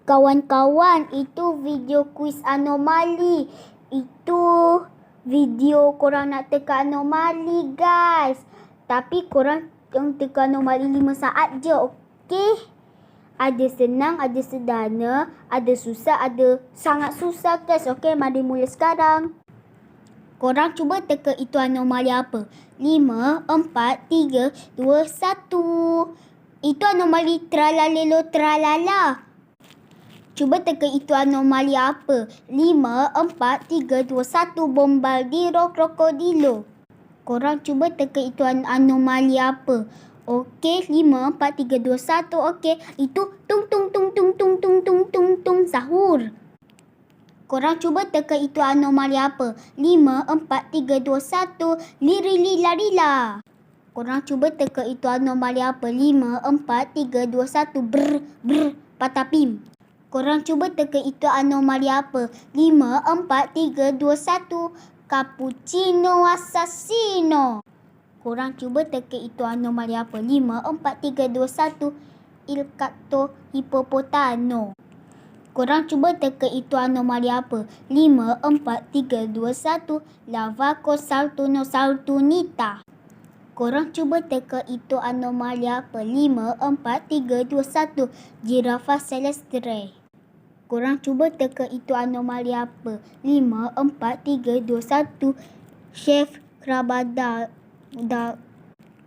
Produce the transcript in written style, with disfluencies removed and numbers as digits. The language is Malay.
Kawan-kawan, itu video kuis anomali. Itu video korang nak teka anomali, guys. Tapi korang yang teka anomali 5 saat je, okey? Ada senang, ada sederhana, ada susah, ada sangat susah, guys. Okey, mari mula sekarang. Korang cuba teka itu anomali apa? 5, 4, 3, 2, 1. Itu anomali tralalelo tralala. Cuba teka itu anomali apa? 5, 4, 3, 2, 1. Bombardiro krokodilo. Korang cuba teka itu anomali apa? Okey, 5, 4, 3, 2, 1. Okey, itu tung tung tung tung tung tung tung tung tung sahur. Korang cuba teka itu anomali apa? 5, 4, 3, 2, 1. Lirili larila. Korang cuba teka itu anomali apa? 5, 4, 3, 2, 1. Brr brr patapim. Korang cuba teka itu anomali apa? 5, 4, 3, 2, 1. Cappuccino assassino. Korang cuba teka itu anomali apa? 5, 4, 3, 2, 1. Il gatto hippopotamo. Korang cuba teka itu anomali apa? 5, 4, 3, 2, 1. La vaca saltuno saltunita. Korang cuba teka itu anomali apa? 5, 4, 3, 2, 1. Giraffa celestre. Korang cuba teka itu anomali apa? 5, 4, 3, 2, 1. Chef Krabada